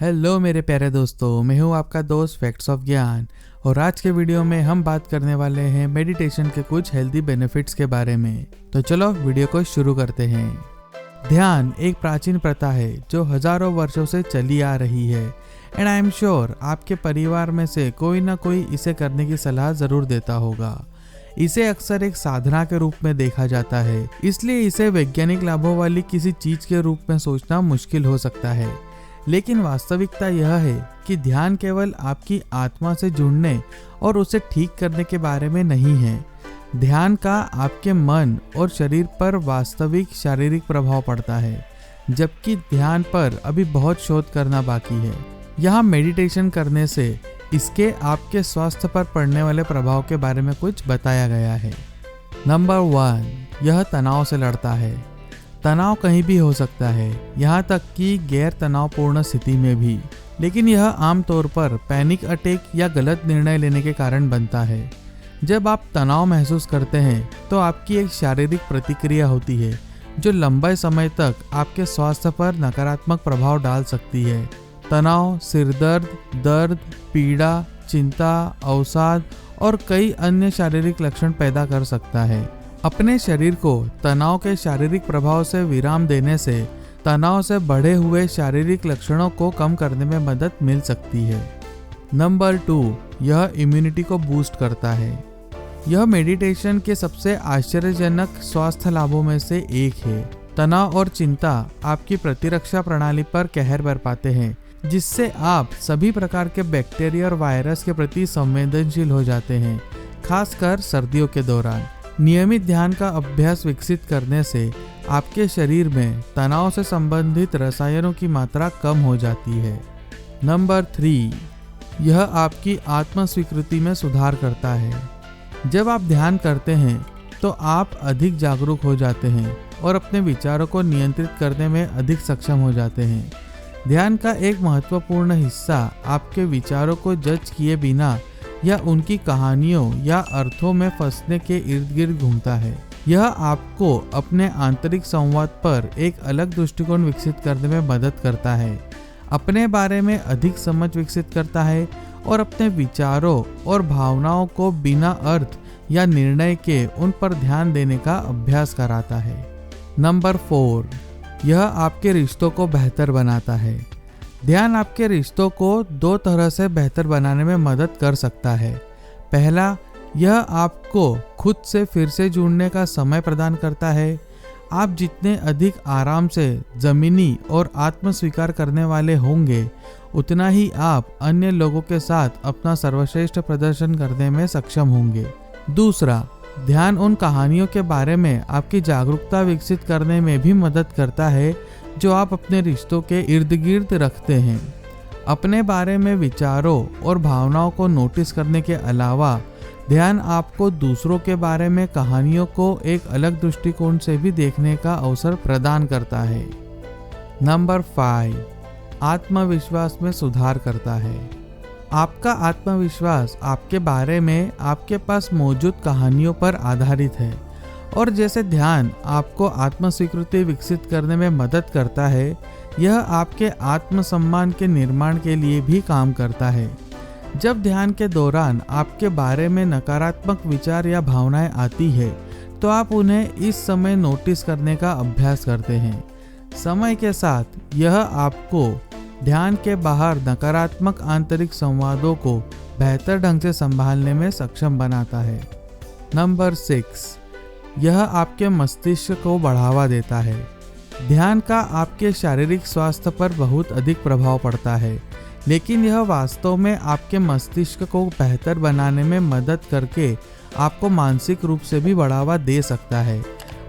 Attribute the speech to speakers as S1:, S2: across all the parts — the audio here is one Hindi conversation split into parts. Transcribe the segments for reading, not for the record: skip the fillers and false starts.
S1: हेलो मेरे प्यारे दोस्तों, मैं हूं आपका दोस्त फैक्ट्स ऑफ ज्ञान। और आज के वीडियो में हम बात करने वाले हैं मेडिटेशन के कुछ हेल्दी बेनिफिट्स के बारे में। तो चलो वीडियो को शुरू करते हैं। ध्यान एक प्राचीन प्रथा है जो हजारों वर्षों से चली आ रही है एंड आई एम श्योर आपके परिवार में से कोई ना कोई इसे करने की सलाह जरूर देता होगा। इसे अक्सर एक साधना के रूप में देखा जाता है, इसलिए इसे वैज्ञानिक लाभों वाली किसी चीज के रूप में सोचना मुश्किल हो सकता है। लेकिन वास्तविकता यह है कि ध्यान केवल आपकी आत्मा से जुड़ने और उसे ठीक करने के बारे में नहीं है। ध्यान का आपके मन और शरीर पर वास्तविक शारीरिक प्रभाव पड़ता है, जबकि ध्यान पर अभी बहुत शोध करना बाकी है। यहाँ मेडिटेशन करने से इसके आपके स्वास्थ्य पर पड़ने वाले प्रभाव के बारे में कुछ बताया गया है। नंबर 1, यह तनाव से लड़ता है। तनाव कहीं भी हो सकता है, यहाँ तक कि गैर तनावपूर्ण स्थिति में भी, लेकिन यह आमतौर पर पैनिक अटैक या गलत निर्णय लेने के कारण बनता है। जब आप तनाव महसूस करते हैं तो आपकी एक शारीरिक प्रतिक्रिया होती है जो लंबे समय तक आपके स्वास्थ्य पर नकारात्मक प्रभाव डाल सकती है। तनाव सिरदर्द, दर्द, पीड़ा, चिंता, अवसाद और कई अन्य शारीरिक लक्षण पैदा कर सकता है। अपने शरीर को तनाव के शारीरिक प्रभाव से विराम देने से तनाव से बढ़े हुए शारीरिक लक्षणों को कम करने में मदद मिल सकती है। नंबर 2, यह इम्यूनिटी को बूस्ट करता है। यह मेडिटेशन के सबसे आश्चर्यजनक स्वास्थ्य लाभों में से एक है। तनाव और चिंता आपकी प्रतिरक्षा प्रणाली पर कहर बरपाते हैं, जिससे आप सभी प्रकार के बैक्टीरिया और वायरस के प्रति संवेदनशील हो जाते हैं, खासकर सर्दियों के दौरान। नियमित ध्यान का अभ्यास विकसित करने से आपके शरीर में तनाव से संबंधित रसायनों की मात्रा कम हो जाती है। नंबर 3, यह आपकी आत्म स्वीकृति में सुधार करता है। जब आप ध्यान करते हैं तो आप अधिक जागरूक हो जाते हैं और अपने विचारों को नियंत्रित करने में अधिक सक्षम हो जाते हैं। ध्यान का एक महत्वपूर्ण हिस्सा आपके विचारों को जज किए बिना या उनकी कहानियों या अर्थों में फंसने के इर्द गिर्द घूमता है। यह आपको अपने आंतरिक संवाद पर एक अलग दृष्टिकोण विकसित करने में मदद करता है, अपने बारे में अधिक समझ विकसित करता है और अपने विचारों और भावनाओं को बिना अर्थ या निर्णय के उन पर ध्यान देने का अभ्यास कराता है। नंबर 4, यह आपके रिश्तों को बेहतर बनाता है। ध्यान आपके रिश्तों को 2 तरह से बेहतर बनाने में मदद कर सकता है। पहला, यह आपको खुद से फिर से जुड़ने का समय प्रदान करता है। आप जितने अधिक आराम से जमीनी और आत्म स्वीकार करने वाले होंगे, उतना ही आप अन्य लोगों के साथ अपना सर्वश्रेष्ठ प्रदर्शन करने में सक्षम होंगे। दूसरा, ध्यान उन कहानियों के बारे में आपकी जागरूकता विकसित करने में भी मदद करता है जो आप अपने रिश्तों के इर्द गिर्द रखते हैं। अपने बारे में विचारों और भावनाओं को नोटिस करने के अलावा ध्यान आपको दूसरों के बारे में कहानियों को एक अलग दृष्टिकोण से भी देखने का अवसर प्रदान करता है। नंबर 5, आत्मविश्वास में सुधार करता है। आपका आत्मविश्वास आपके बारे में आपके पास मौजूद कहानियों पर आधारित है, और जैसे ध्यान आपको आत्म स्वीकृति विकसित करने में मदद करता है, यह आपके आत्मसम्मान के निर्माण के लिए भी काम करता है। जब ध्यान के दौरान आपके बारे में नकारात्मक विचार या भावनाएं आती है, तो आप उन्हें इस समय नोटिस करने का अभ्यास करते हैं। समय के साथ यह आपको ध्यान के बाहर नकारात्मक आंतरिक संवादों को बेहतर ढंग से संभालने में सक्षम बनाता है। नंबर 6, यह आपके मस्तिष्क को बढ़ावा देता है। ध्यान का आपके शारीरिक स्वास्थ्य पर बहुत अधिक प्रभाव पड़ता है, लेकिन यह वास्तव में आपके मस्तिष्क को बेहतर बनाने में मदद करके आपको मानसिक रूप से भी बढ़ावा दे सकता है।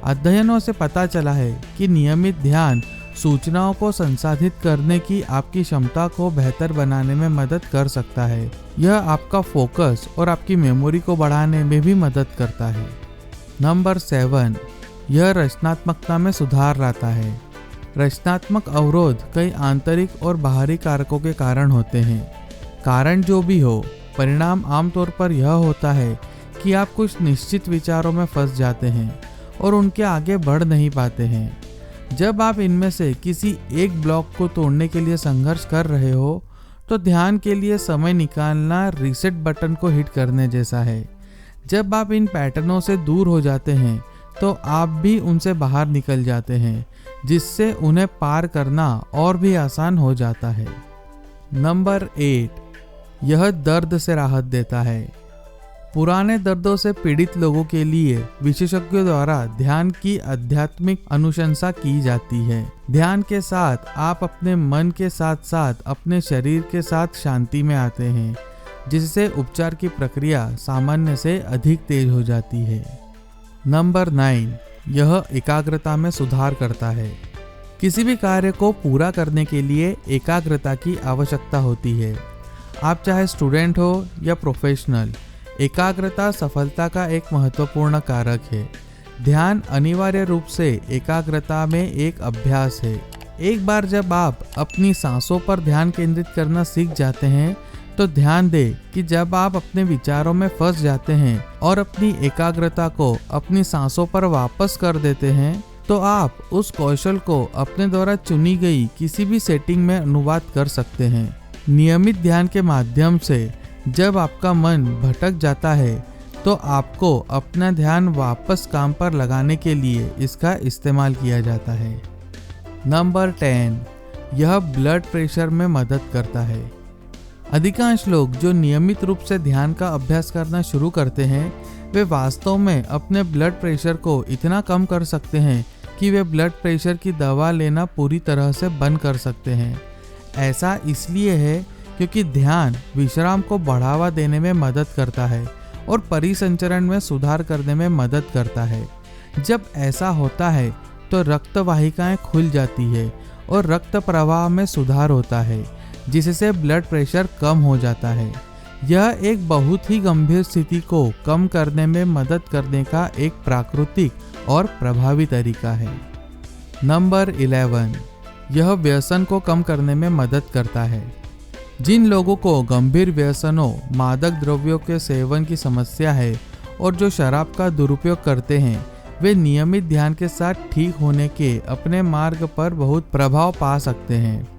S1: अध्ययनों से पता चला है कि नियमित ध्यान सूचनाओं को संसाधित करने की आपकी क्षमता को बेहतर बनाने में मदद कर सकता है। यह आपका फोकस और आपकी मेमोरी को बढ़ाने में भी मदद करता है। नंबर 7, यह रचनात्मकता में सुधार लाता है। रचनात्मक अवरोध कई आंतरिक और बाहरी कारकों के कारण होते हैं। कारण जो भी हो, परिणाम आमतौर पर यह होता है कि आप कुछ निश्चित विचारों में फंस जाते हैं और उनके आगे बढ़ नहीं पाते हैं। जब आप इनमें से किसी एक ब्लॉक को तोड़ने के लिए संघर्ष कर रहे हो तो ध्यान के लिए समय निकालना रीसेट बटन को हिट करने जैसा है। जब आप इन पैटर्नों से दूर हो जाते हैं तो आप भी उनसे बाहर निकल जाते हैं, जिससे उन्हें पार करना और भी आसान हो जाता है। नंबर 8, यह दर्द से राहत देता है। पुराने दर्दों से पीड़ित लोगों के लिए विशेषज्ञों द्वारा ध्यान की आध्यात्मिक अनुशंसा की जाती है। ध्यान के साथ आप अपने मन के साथ साथ अपने शरीर के साथ शांति में आते हैं, जिससे उपचार की प्रक्रिया सामान्य से अधिक तेज हो जाती है। नंबर 9, यह एकाग्रता में सुधार करता है। किसी भी कार्य को पूरा करने के लिए एकाग्रता की आवश्यकता होती है। आप चाहे स्टूडेंट हो या प्रोफेशनल, एकाग्रता सफलता का एक महत्वपूर्ण कारक है। ध्यान अनिवार्य रूप से एकाग्रता में एक अभ्यास है। एक बार जब आप अपनी सांसों पर ध्यान केंद्रित करना सीख जाते हैं तो ध्यान दें कि जब आप अपने विचारों में फंस जाते हैं और अपनी एकाग्रता को अपनी सांसों पर वापस कर देते हैं तो आप उस कौशल को अपने द्वारा चुनी गई किसी भी सेटिंग में अनुवाद कर सकते हैं। नियमित ध्यान के माध्यम से जब आपका मन भटक जाता है तो आपको अपना ध्यान वापस काम पर लगाने के लिए इसका इस्तेमाल किया जाता है। नंबर 10, यह ब्लड प्रेशर में मदद करता है। अधिकांश लोग जो नियमित रूप से ध्यान का अभ्यास करना शुरू करते हैं वे वास्तव में अपने ब्लड प्रेशर को इतना कम कर सकते हैं कि वे ब्लड प्रेशर की दवा लेना पूरी तरह से बंद कर सकते हैं। ऐसा इसलिए है क्योंकि ध्यान विश्राम को बढ़ावा देने में मदद करता है और परिसंचरण में सुधार करने में मदद करता है। जब ऐसा होता है तो रक्त वाहिकाएं खुल जाती है और रक्त प्रवाह में सुधार होता है, जिससे ब्लड प्रेशर कम हो जाता है। यह एक बहुत ही गंभीर स्थिति को कम करने में मदद करने का एक प्राकृतिक और प्रभावी तरीका है। नंबर 11, यह व्यसन को कम करने में मदद करता है। जिन लोगों को गंभीर व्यसनों, मादक द्रव्यों के सेवन की समस्या है और जो शराब का दुरुपयोग करते हैं, वे नियमित ध्यान के साथ ठीक होने के अपने मार्ग पर बहुत प्रभाव पा सकते हैं।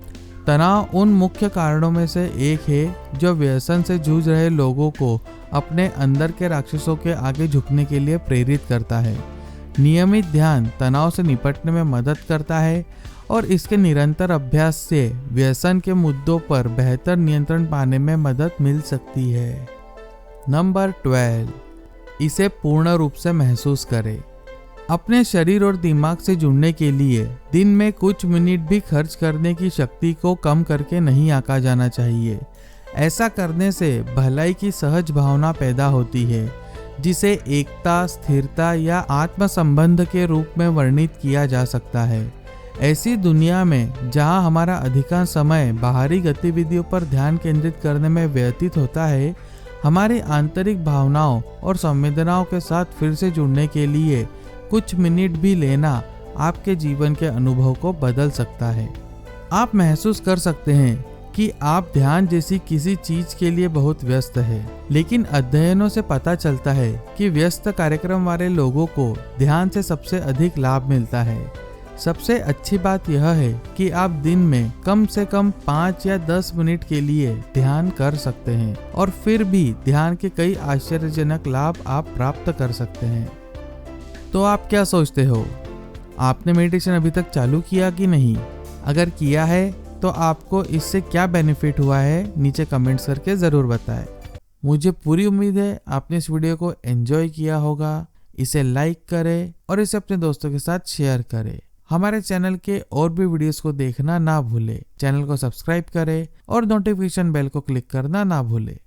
S1: तनाव उन मुख्य कारणों में से एक है जो व्यसन से जूझ रहे लोगों को अपने अंदर के राक्षसों के आगे झुकने के लिए प्रेरित करता है। नियमित ध्यान तनाव से निपटने में मदद करता है और इसके निरंतर अभ्यास से व्यसन के मुद्दों पर बेहतर नियंत्रण पाने में मदद मिल सकती है। नंबर 12, इसे पूर्ण रूप से महसूस करें। अपने शरीर और दिमाग से जुड़ने के लिए दिन में कुछ मिनट भी खर्च करने की शक्ति को कम करके नहीं आंका जाना चाहिए। ऐसा करने से भलाई की सहज भावना पैदा होती है, जिसे एकता, स्थिरता या आत्म संबंध के रूप में वर्णित किया जा सकता है। ऐसी दुनिया में जहां हमारा अधिकांश समय बाहरी गतिविधियों पर ध्यान केंद्रित करने में व्यतीत होता है, हमारी आंतरिक भावनाओं और संवेदनाओं के साथ फिर से जुड़ने के लिए कुछ मिनट भी लेना आपके जीवन के अनुभव को बदल सकता है। आप महसूस कर सकते हैं कि आप ध्यान जैसी किसी चीज के लिए बहुत व्यस्त है, लेकिन अध्ययनों से पता चलता है कि व्यस्त कार्यक्रम वाले लोगों को ध्यान से सबसे अधिक लाभ मिलता है। सबसे अच्छी बात यह है कि आप दिन में कम से कम 5 या 10 मिनट के लिए ध्यान कर सकते हैं और फिर भी ध्यान के कई आश्चर्यजनक लाभ आप प्राप्त कर सकते हैं। तो आप क्या सोचते हो? आपने मेडिटेशन अभी तक चालू किया कि नहीं? अगर किया है तो आपको इससे क्या बेनिफिट हुआ है, नीचे कमेंट्स करके ज़रूर बताएं। मुझे पूरी उम्मीद है आपने इस वीडियो को एंजॉय किया होगा। इसे लाइक करें और इसे अपने दोस्तों के साथ शेयर करें। हमारे चैनल के और भी वीडियोस को देखना ना भूलें। चैनल को सब्सक्राइब करें और नोटिफिकेशन बेल को क्लिक करना ना भूलें।